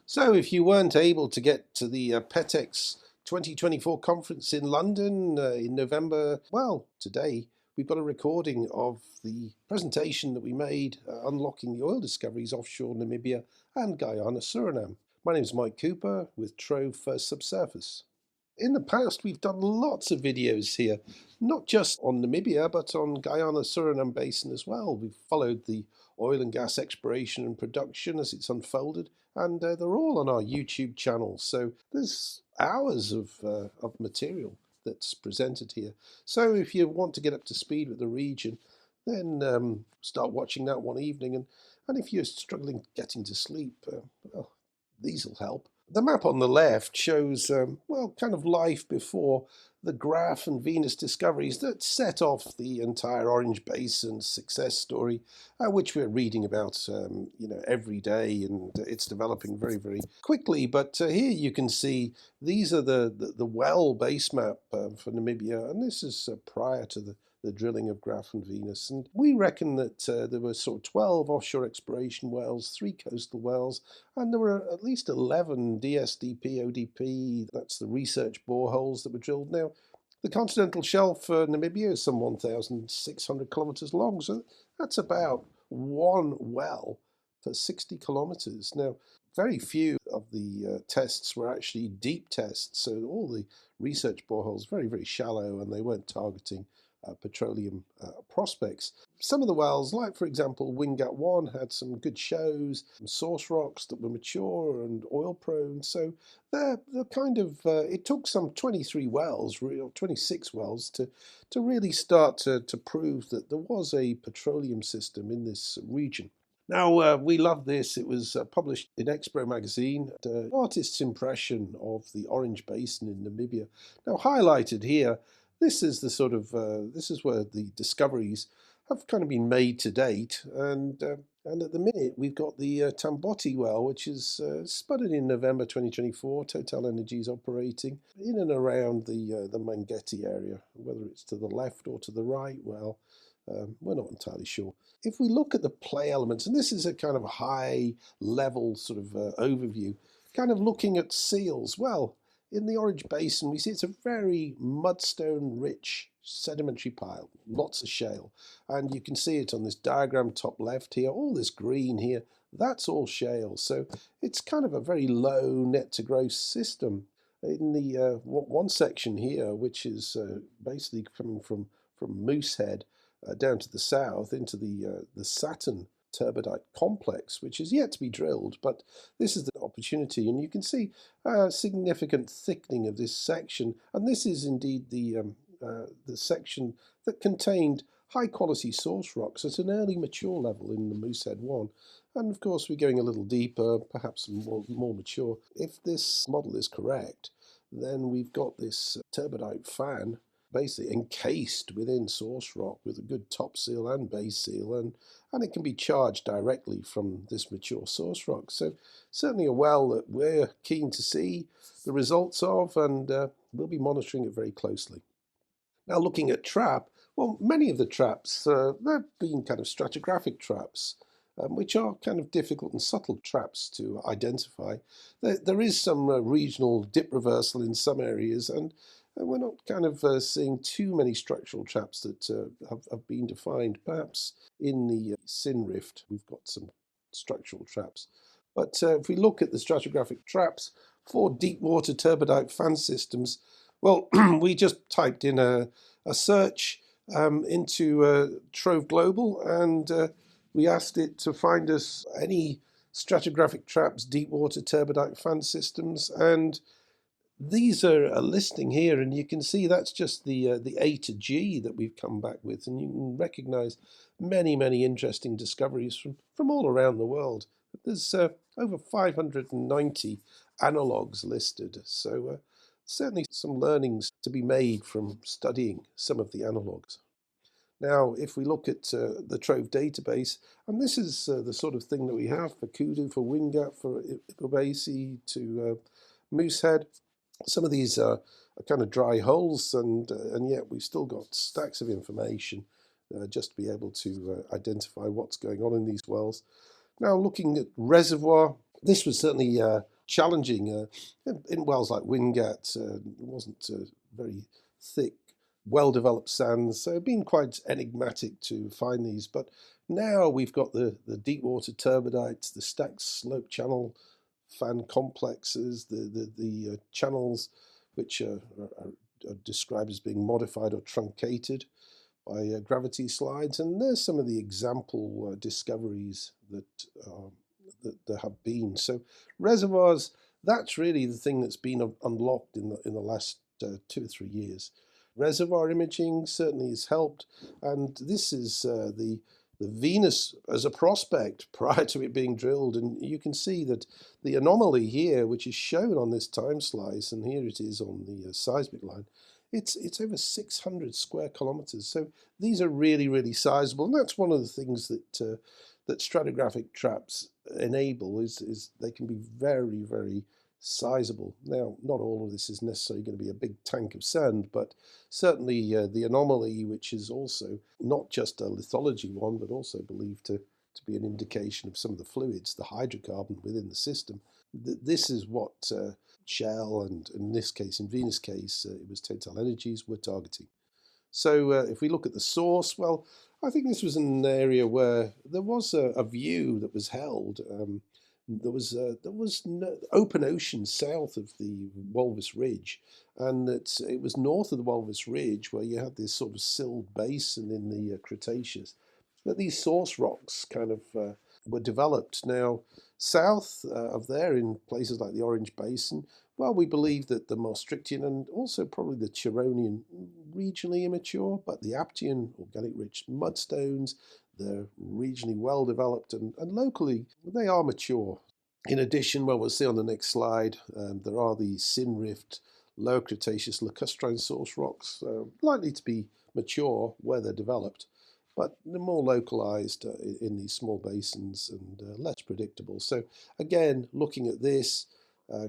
So if you weren't able to get to the PETEX 2024 conference in London in November, well, today we've got a recording of the presentation that we made unlocking the oil discoveries offshore Namibia and Guyana, Suriname. My name is Mike Cooper with TROVE for Subsurface. In the past, we've done lots of videos here, not just on Namibia, but on Guyana-Suriname Basin as well. We've followed the oil and gas exploration and production as it's unfolded, and they're all on our YouTube channel. So there's hours of material that's presented here. So if you want to get up to speed with the region, then start watching that one evening. And if you're struggling getting to sleep, well, these will help. The map on the left shows, well, kind of life before the Graph and Venus discoveries that set off the entire Orange Basin success story, which we're reading about, every day, and it's developing very, very quickly. But here you can see these are the well base map for Namibia, and this is prior to the drilling of Graph and Venus. And we reckon that there were sort of 12 offshore exploration wells, 3 coastal wells, and there were at least 11 DSDP, ODP, that's the research boreholes that were drilled. Now, the continental shelf for Namibia is some 1,600 kilometers long, so that's about one well for 60 kilometers. Now, very few of the tests were actually deep tests, so all the research boreholes very, very shallow, and they weren't targeting petroleum prospects. Some of the wells, like for example Wingat 1, had some good shows, some source rocks that were mature and oil prone. So they're kind of, it took some 23 wells, or 26 wells, to really start to prove that there was a petroleum system in this region. Now, we love this. It was published in Expro magazine, an artist's impression of the Orange Basin in Namibia. Now, highlighted here, this is the sort of, this is where the discoveries have kind of been made to date. And at the minute, we've got the Tamboti well, which is spudded in November 2024. Total Energies operating in and around the Mangeti area. Whether it's to the left or to the right, well, we're not entirely sure. If we look at the play elements, and this is a kind of high level sort of overview, kind of looking at seals, well, in the Orange Basin, we see it's a very mudstone-rich sedimentary pile, lots of shale. And you can see it on this diagram top left here, all this green here, that's all shale. So it's kind of a very low net to gross system. In the one section here, which is basically coming from Moosehead down to the south into the Saturn turbidite complex, which is yet to be drilled, but this is the opportunity, and you can see a significant thickening of this section, and this is indeed the section that contained high quality source rocks at an early mature level in the Moosehead 1. And of course we're going a little deeper, perhaps more mature. If this model is correct, then we've got this turbidite fan basically encased within source rock with a good top seal and base seal, and it can be charged directly from this mature source rock. So certainly a well that we're keen to see the results of, and we'll be monitoring it very closely. Now, looking at trap, well, many of the traps, they've been kind of stratigraphic traps, which are kind of difficult and subtle traps to identify. There is some regional dip reversal in some areas, and we're not kind of seeing too many structural traps that have been defined. Perhaps in the Sin Rift, we've got some structural traps. But if we look at the stratigraphic traps for deep water turbidite fan systems, well, we just typed in a search into Trove Global, and we asked it to find us any stratigraphic traps, deep water turbidite fan systems, and these are a listing here, and you can see that's just the A to G that we've come back with, and you can recognize many, many interesting discoveries from all around the world. There's over 590 analogues listed, so certainly some learnings to be made from studying some of the analogues. Now, if we look at the Trove database, and this is the sort of thing that we have for Kudu, for Wingat, for Ibobasi, to Moosehead. Some of these are kind of dry holes, and yet we've still got stacks of information just to be able to identify what's going on in these wells. Now, looking at reservoir, this was certainly challenging. In wells like Wingat, it wasn't very thick, well-developed sands, so it's been quite enigmatic to find these. But now we've got the deep water turbidites, the stacked slope channel fan complexes, the channels which are described as being modified or truncated by gravity slides, and there's some of the example discoveries that there have been. So reservoirs, that's really the thing that's been unlocked in the last 2 or 3 years. Reservoir imaging certainly has helped, and this is the Venus as a prospect prior to it being drilled, and you can see that the anomaly here, which is shown on this time slice, and here it is on the seismic line, it's over 600 square kilometers. So these are really sizable, and that's one of the things that that stratigraphic traps enable is they can be very sizable. Now, not all of this is necessarily going to be a big tank of sand, but certainly the anomaly, which is also not just a lithology one, but also believed to be an indication of some of the fluids, the hydrocarbon within the system. This is what Shell, and in this case, in Venus' case, it was Total Energies, were targeting. So if we look at the source, well, I think this was an area where there was a view that was held. There was no open ocean south of the Walvis Ridge, and it was north of the Walvis Ridge where you had this sort of silled basin in the Cretaceous. But these source rocks kind of were developed. Now, south of there, in places like the Orange Basin, well, we believe that the Maastrichtian and also probably the Turonian, regionally immature, but the Aptian, organic-rich mudstones, they're regionally well developed, and locally they are mature. In addition, well, we'll see on the next slide, there are the Sin-Rift Lower Cretaceous lacustrine source rocks, likely to be mature where they're developed, but they're more localized in these small basins and less predictable. So again, looking at this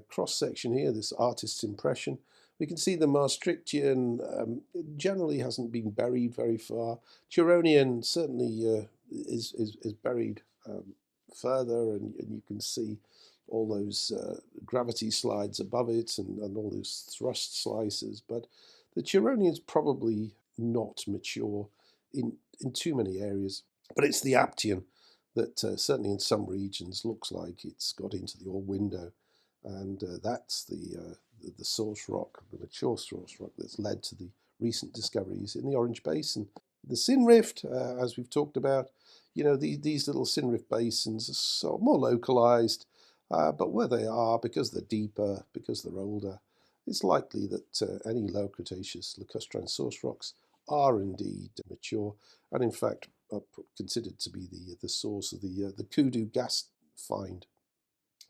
cross-section here, this artist's impression, we can see the Maastrichtian generally hasn't been buried very far. Turonian certainly is buried further, and you can see all those gravity slides above it and all those thrust slices. But the Turonian's probably not mature in too many areas. But it's the Aptian that certainly in some regions looks like it's got into the ore window, and that's the source rock, the mature source rock that's led to the recent discoveries in the Orange Basin. The Sin-Rift, as we've talked about, you know, these little Sin-Rift basins are sort of more localized, but where they are, because they're deeper, because they're older, it's likely that any low Cretaceous lacustrine source rocks are indeed mature, and in fact are considered to be the source of the Kudu gas find.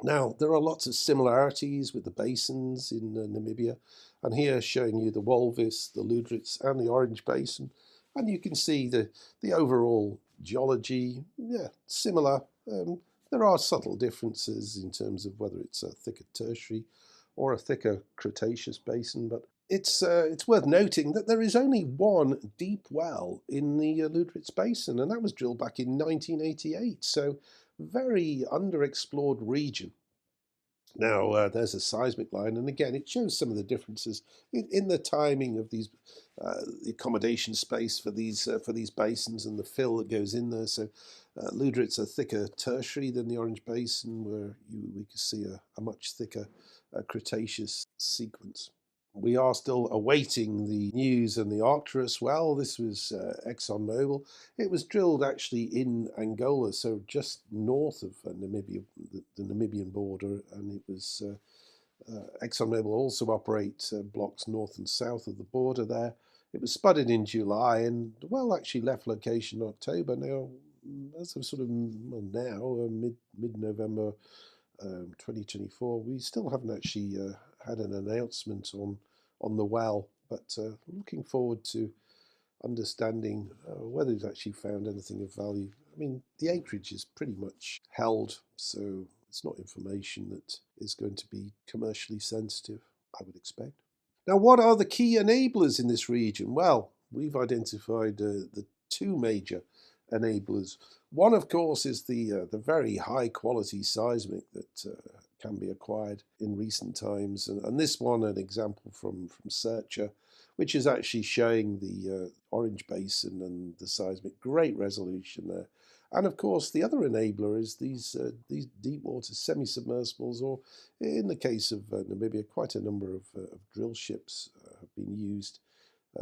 Now, there are lots of similarities with the basins in Namibia, and here showing you the Walvis, the Lüderitz, and the Orange Basin, and you can see the overall geology, yeah, similar. There are subtle differences in terms of whether it's a thicker tertiary or a thicker Cretaceous basin, but it's worth noting that there is only one deep well in the Lüderitz Basin, and that was drilled back in 1988, so very underexplored region. Now, there's a seismic line, and again, it shows some of the differences in the timing of these, the accommodation space for these basins and the fill that goes in there. So, Lüderitz a thicker tertiary than the Orange Basin, where we could see a much thicker Cretaceous sequence. We are still awaiting the news on the Arcturus well. This was ExxonMobil. It was drilled actually in Angola, so just north of Namibia, the Namibian border, and it was ExxonMobil also operate blocks north and south of the border there. It was spudded in July and well actually left location in October. Now, as of sort of now, mid-November 2024, we still haven't actually had an announcement on the well, but looking forward to understanding whether it's actually found anything of value. I mean, the acreage is pretty much held, so it's not information that is going to be commercially sensitive, I would expect. Now, what are the key enablers in this region? Well, we've identified the two major enablers. One, of course, is the very high quality seismic that can be acquired in recent times. And this one, an example from Searcher, which is actually showing the Orange Basin and the seismic, great resolution there. And of course, the other enabler is these deep water semi-submersibles, or in the case of Namibia, quite a number of drill ships have been used,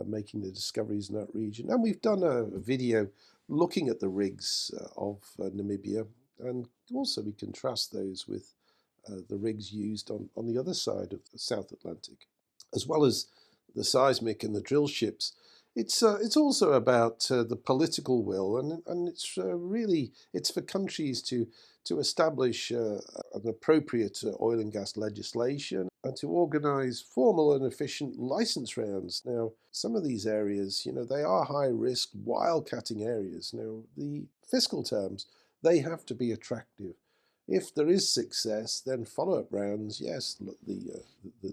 making the discoveries in that region. And we've done a video looking at the rigs of Namibia, and also we contrast those with the rigs used on the other side of the South Atlantic, as well as the seismic and the drill ships. It's also about the political will, and it's really it's for countries to establish an appropriate oil and gas legislation and to organise formal and efficient licence rounds. Now, some of these areas, they are high risk wildcatting areas. Now, the fiscal terms, they have to be attractive. If there is success, then follow-up rounds, yes, the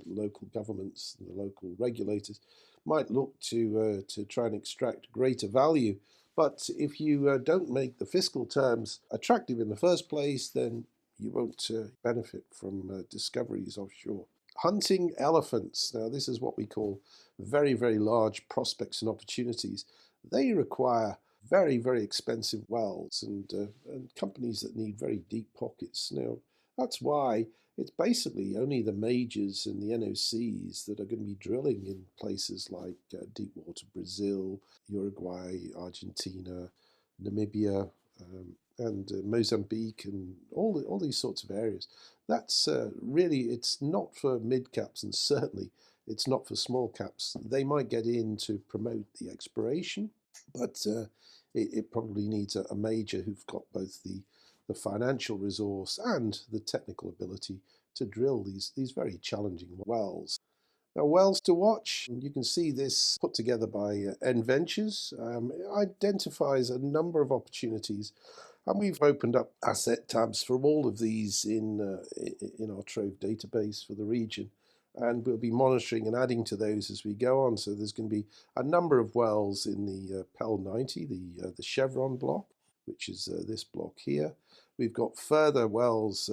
local governments, the local regulators might look to try and extract greater value. But if you don't make the fiscal terms attractive in the first place, then you won't benefit from discoveries offshore. Hunting elephants. Now, this is what we call very, very large prospects and opportunities. They require very, very expensive wells and companies that need very deep pockets. Now, that's why it's basically only the majors and the NOCs that are going to be drilling in places like deepwater Brazil, Uruguay, Argentina, Namibia, and Mozambique, and all these sorts of areas. That's really, it's not for mid caps, and certainly it's not for small caps. They might get in to promote the exploration, but it probably needs a major who've got both the financial resource and the technical ability to drill these very challenging wells. Now, wells to watch, you can see this put together by N Ventures. It identifies a number of opportunities, and we've opened up asset tabs for all of these in our TROVE database for the region. And we'll be monitoring and adding to those as we go on. So there's going to be a number of wells in the PEL 90, the Chevron block, which is this block here. We've got further wells.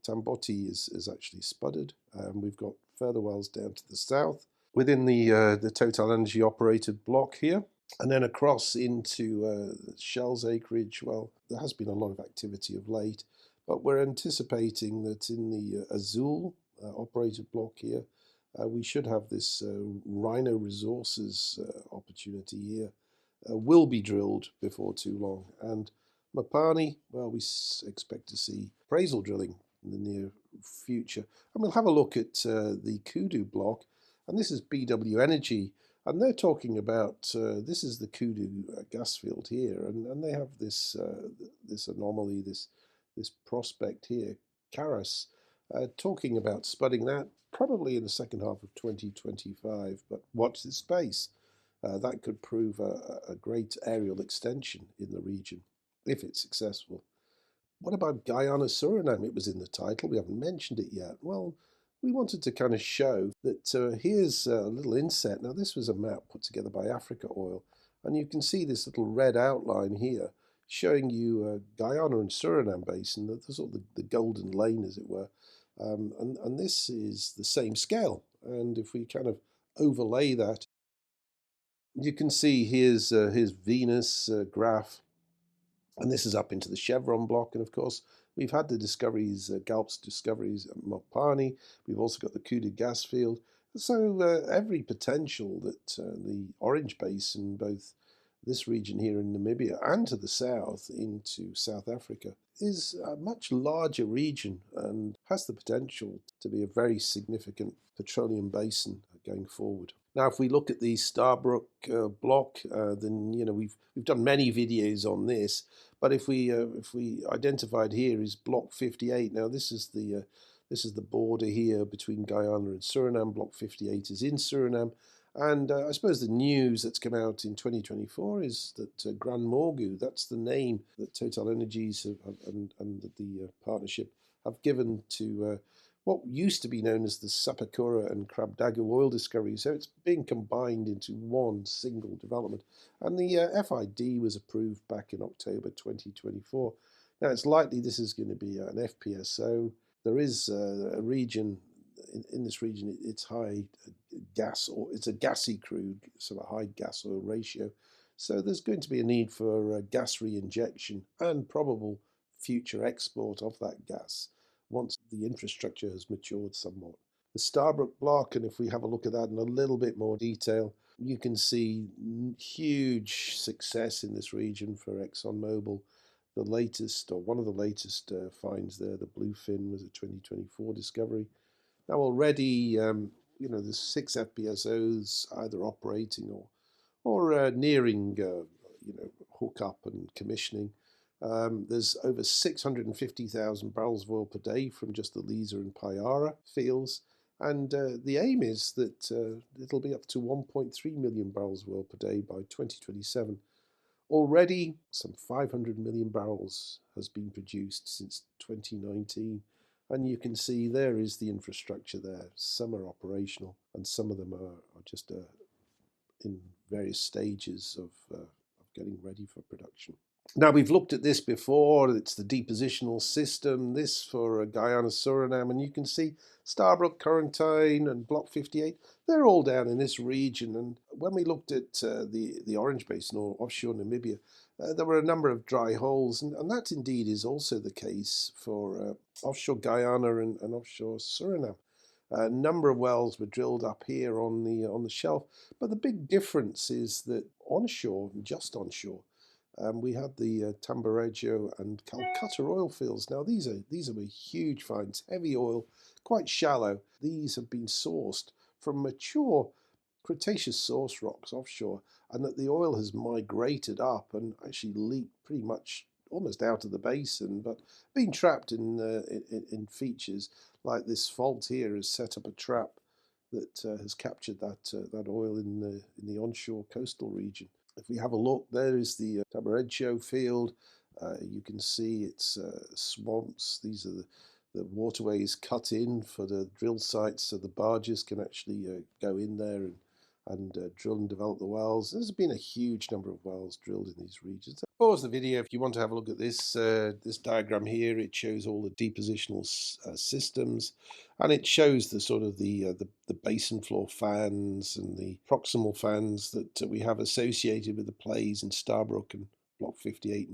Tamboti is actually spudded. We've got further wells down to the south within the Total Energy operated block here. And then across into Shell's acreage. Well, there has been a lot of activity of late, but we're anticipating that in the Azul operated block here, we should have this Rhino Resources opportunity here. Will be drilled before too long. And Mopani, well, we expect to see appraisal drilling in the near future. And we'll have a look at the Kudu block, and this is BW Energy, and they're talking about, this is the Kudu gas field here, and they have this this anomaly, this prospect here, Karas, talking about spudding that probably in the second half of 2025, but watch this space. That could prove a great aerial extension in the region if it's successful. What about Guyana, Suriname? It was in the title. We haven't mentioned it yet. Well, we wanted to kind of show that here's a little inset. Now, this was a map put together by Africa Oil, and you can see this little red outline here showing you Guyana and Suriname basin, the sort of the golden lane, as it were. And this is the same scale. And if we kind of overlay that, you can see here's Venus graph, and this is up into the Chevron block. And of course, we've had the discoveries, Galp's discoveries at Mopani. We've also got the Kudu gas field. So every potential that the Orange Basin, both this region here in Namibia and to the south into South Africa, is a much larger region and has the potential to be a very significant petroleum basin going forward. Now, if we look at the Starbrook block, then we've done many videos on this. But if we identified here is block 58. Now, this is the border here between Guyana and Suriname. Block 58 is in Suriname. And I suppose the news that's come out in 2024 is that GranMorgu, that's the name that Total Energies and the partnership have given to what used to be known as the Sapakura and Krabdagu oil discovery. So it's being combined into one single development. And the FID was approved back in October 2024. Now, it's likely this is going to be an FPSO. There is a region in this region. It's high gas, or it's a gassy crude, so a high gas oil ratio. So there's going to be a need for gas reinjection and probable future export of that gas once the infrastructure has matured somewhat. The Starbrook block, and if we have a look at that in a little bit more detail, you can see huge success in this region for ExxonMobil. The latest, or one of the latest finds there, the Bluefin, was a 2024 discovery. Now already, there's 6 FPSOs either operating or nearing, hookup and commissioning. There's over 650,000 barrels of oil per day from just the Liza and Payara fields. And the aim is that it'll be up to 1.3 million barrels of oil per day by 2027. Already, some 500 million barrels has been produced since 2019. And you can see there is the infrastructure there. Some are operational, and some of them are just in various stages of getting ready for production. Now, we've looked at this before. It's the depositional system, this for Guyana, Suriname, and you can see Starbrook, Corentyne, and Block 58. They're all down in this region. And when we looked at the Orange Basin or offshore Namibia, there were a number of dry holes, and that indeed is also the case for offshore Guyana and offshore Suriname. A number of wells were drilled up here on the shelf, but the big difference is that onshore, just onshore, we had the Tambarejo and Calcutta oil fields. Now these are huge finds, heavy oil, quite shallow. These have been sourced from mature Cretaceous source rocks offshore, and that the oil has migrated up and actually leaked pretty much almost out of the basin, but been trapped in features like this fault here has set up a trap that has captured that oil in the onshore coastal region. If we have a look, there is the Tabarejo field. You can see it's swamps. These are the waterways cut in for the drill sites, so the barges can actually go in there and drill and develop the wells. There's been a huge number of wells drilled in these regions. Pause the video if you want to have a look at this this diagram here. It shows all the depositional systems, and it shows the sort of the basin floor fans and the proximal fans that we have associated with the plays in Starbrook and Block 58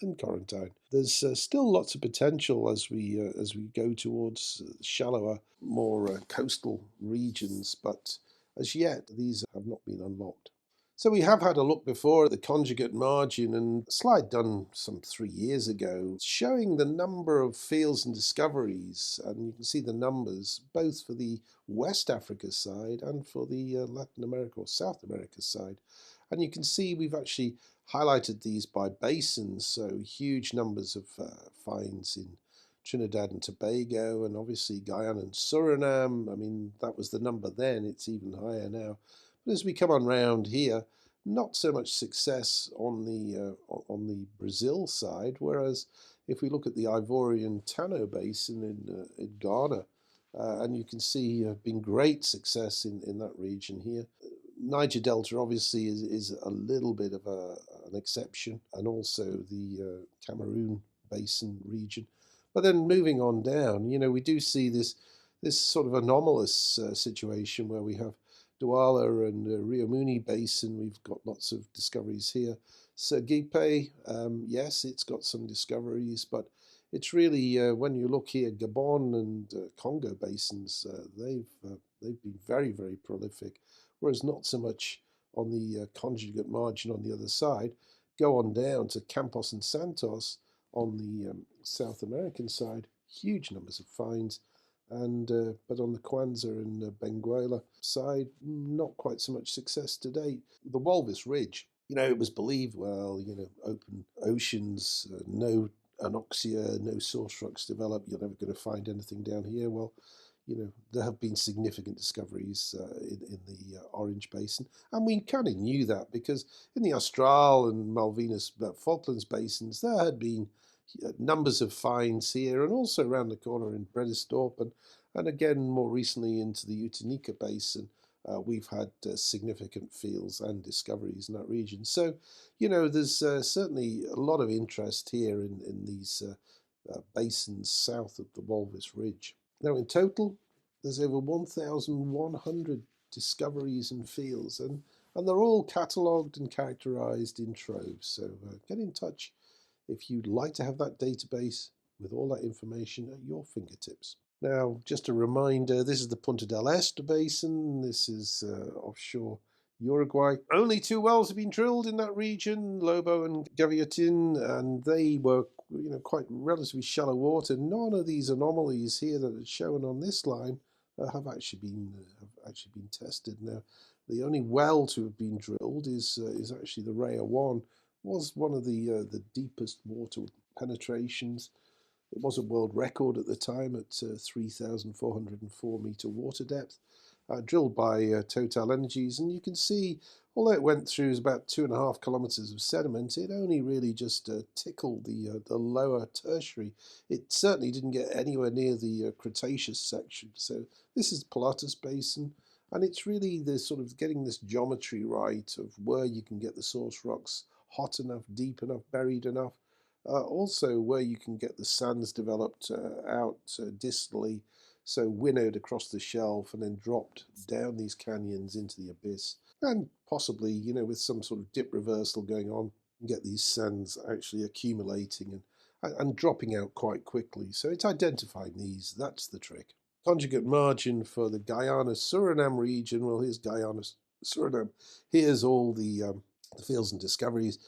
and Corentyne. There's still lots of potential as we go towards shallower, more coastal regions, but as yet these have not been unlocked. So we have had a look before at the conjugate margin, and a slide done some 3 years ago showing the number of fields and discoveries, and you can see the numbers both for the West Africa side and for the Latin America or South America side. And you can see we've actually highlighted these by basins, so huge numbers of finds in Trinidad and Tobago, and obviously Guyana and Suriname. I mean, that was the number then, it's even higher now. But as we come on round here, not so much success on the Brazil side, whereas if we look at the Ivorian Tano Basin in Ghana, and you can see been great success in that region here. Niger Delta obviously is a little bit of an exception, and also the Cameroon Basin region. But then moving on down, we do see this sort of anomalous situation where we have Douala and Rio Muni Basin. We've got lots of discoveries here. Sergipe, yes, it's got some discoveries, but it's really when you look here, Gabon and Congo basins, they've been very, very prolific, whereas not so much on the conjugate margin on the other side. Go on down to Campos and Santos on the South American side, huge numbers of finds. And but on the Kwanza and Benguela side, not quite so much success to date. The Walvis Ridge, it was believed, open oceans, no anoxia, no source rocks developed, you're never going to find anything down here. Well, there have been significant discoveries in the Orange Basin, and we kind of knew that because in the Austral and Malvinas, Falklands basins, there had been numbers of finds here, and also around the corner in Bredasdorp, and again more recently into the Utanica Basin. We've had significant fields and discoveries in that region. So, there's certainly a lot of interest here in these basins south of the Walvis Ridge. Now, in total, there's over 1,100 discoveries and fields, and they're all catalogued and characterized in TROVE. So get in touch if you'd like to have that database with all that information at your fingertips. Now, just a reminder, this is the Punta del Este basin. This is offshore Uruguay. Only 2 wells have been drilled in that region, Lobo and Gaviotin, and they were quite relatively shallow water. None of these anomalies here that are shown on this line have actually been tested. Now, the only well to have been drilled is actually the Rhea 1. Was one of the deepest water penetrations. It was a world record at the time at 3,404 meter water depth, drilled by Total Energies. And you can see, although it went through about 2.5 kilometers of sediment, it only really just tickled the lower tertiary. It certainly didn't get anywhere near the Cretaceous section. So this is Pilatus Basin, and it's really the sort of getting this geometry right of where you can get the source rocks hot enough, deep enough, buried enough. Also where you can get the sands developed out distally, so winnowed across the shelf and then dropped down these canyons into the abyss. And possibly, with some sort of dip reversal going on, get these sands actually accumulating and dropping out quite quickly. So it's identifying these, that's the trick. Conjugate margin for the Guyana-Suriname region. Well, here's Guyana-Suriname. Here's all the fields and discoveries.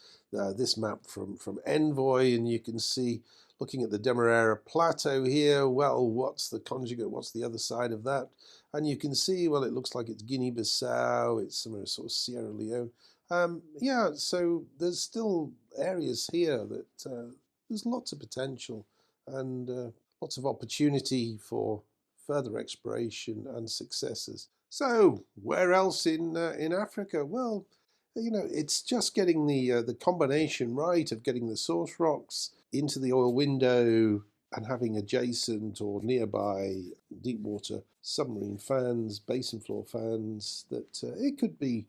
This map from Envoy, and you can see, looking at the Demerara Plateau here, well, what's the conjugate, what's the other side of that? And you can see, well, it looks like it's Guinea-Bissau, it's somewhere sort of Sierra Leone. Yeah, so there's still areas here that there's lots of potential and lots of opportunity for further exploration and successes. So where else in Africa? Well, it's just getting the combination right of getting the source rocks into the oil window and having adjacent or nearby deep water submarine fans, basin floor fans, that it could be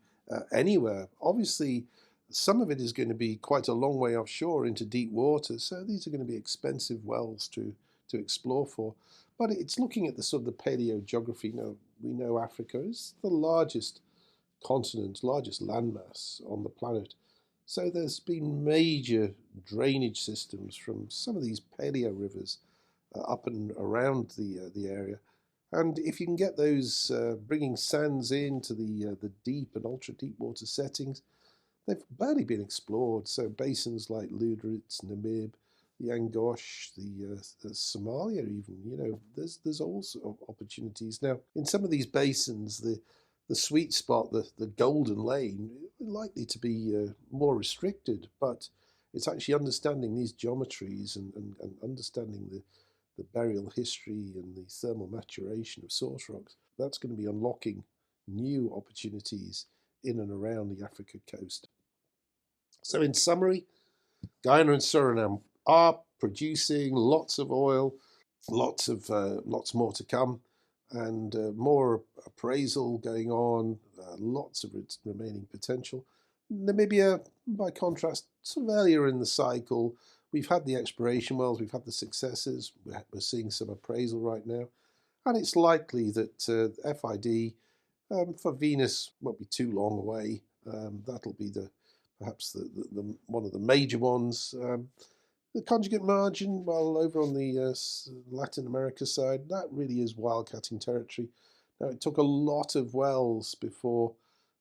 anywhere. Obviously, some of it is going to be quite a long way offshore into deep water, so these are going to be expensive wells to explore for. But it's looking at the sort of the paleogeography. Now, we know Africa is the largest continent, largest landmass on the planet. So there's been major drainage systems from some of these paleo rivers up and around the area. And if you can get those bringing sands into the deep and ultra deep water settings, they've barely been explored. So basins like Lüderitz, Namib, the Angosh, the Somalia even, there's also opportunities. Now, in some of these basins, the sweet spot, the golden lane, likely to be more restricted, but it's actually understanding these geometries and understanding the burial history and the thermal maturation of source rocks. That's going to be unlocking new opportunities in and around the Africa coast. So in summary, Guyana and Suriname are producing lots of oil, lots more to come, and more appraisal going on, lots of remaining potential. Namibia, by contrast, sort of earlier in the cycle, we've had the exploration wells, we've had the successes, we're seeing some appraisal right now, and it's likely that FID for Venus won't be too long away. That'll be perhaps the one of the major ones. The conjugate margin, well, over on the Latin America side, that really is wildcatting territory. Now, it took a lot of wells before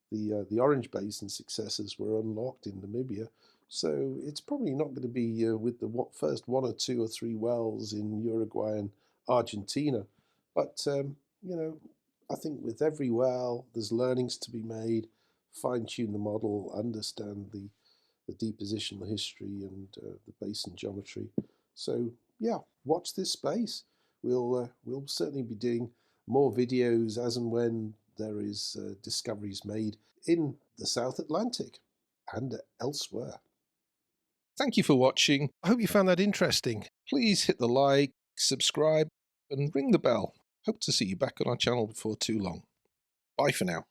the Orange Basin successes were unlocked in Namibia, so it's probably not going to be with the first 1 or 2 or 3 wells in Uruguay and Argentina. But, I think with every well, there's learnings to be made, fine-tune the model, understand the depositional history and the basin geometry. So yeah, watch this space. We'll certainly be doing more videos as and when there is discoveries made in the South Atlantic and elsewhere. Thank you for watching. I hope you found that interesting. Please hit the like, subscribe, and ring the bell. Hope to see you back on our channel before too long. Bye for now.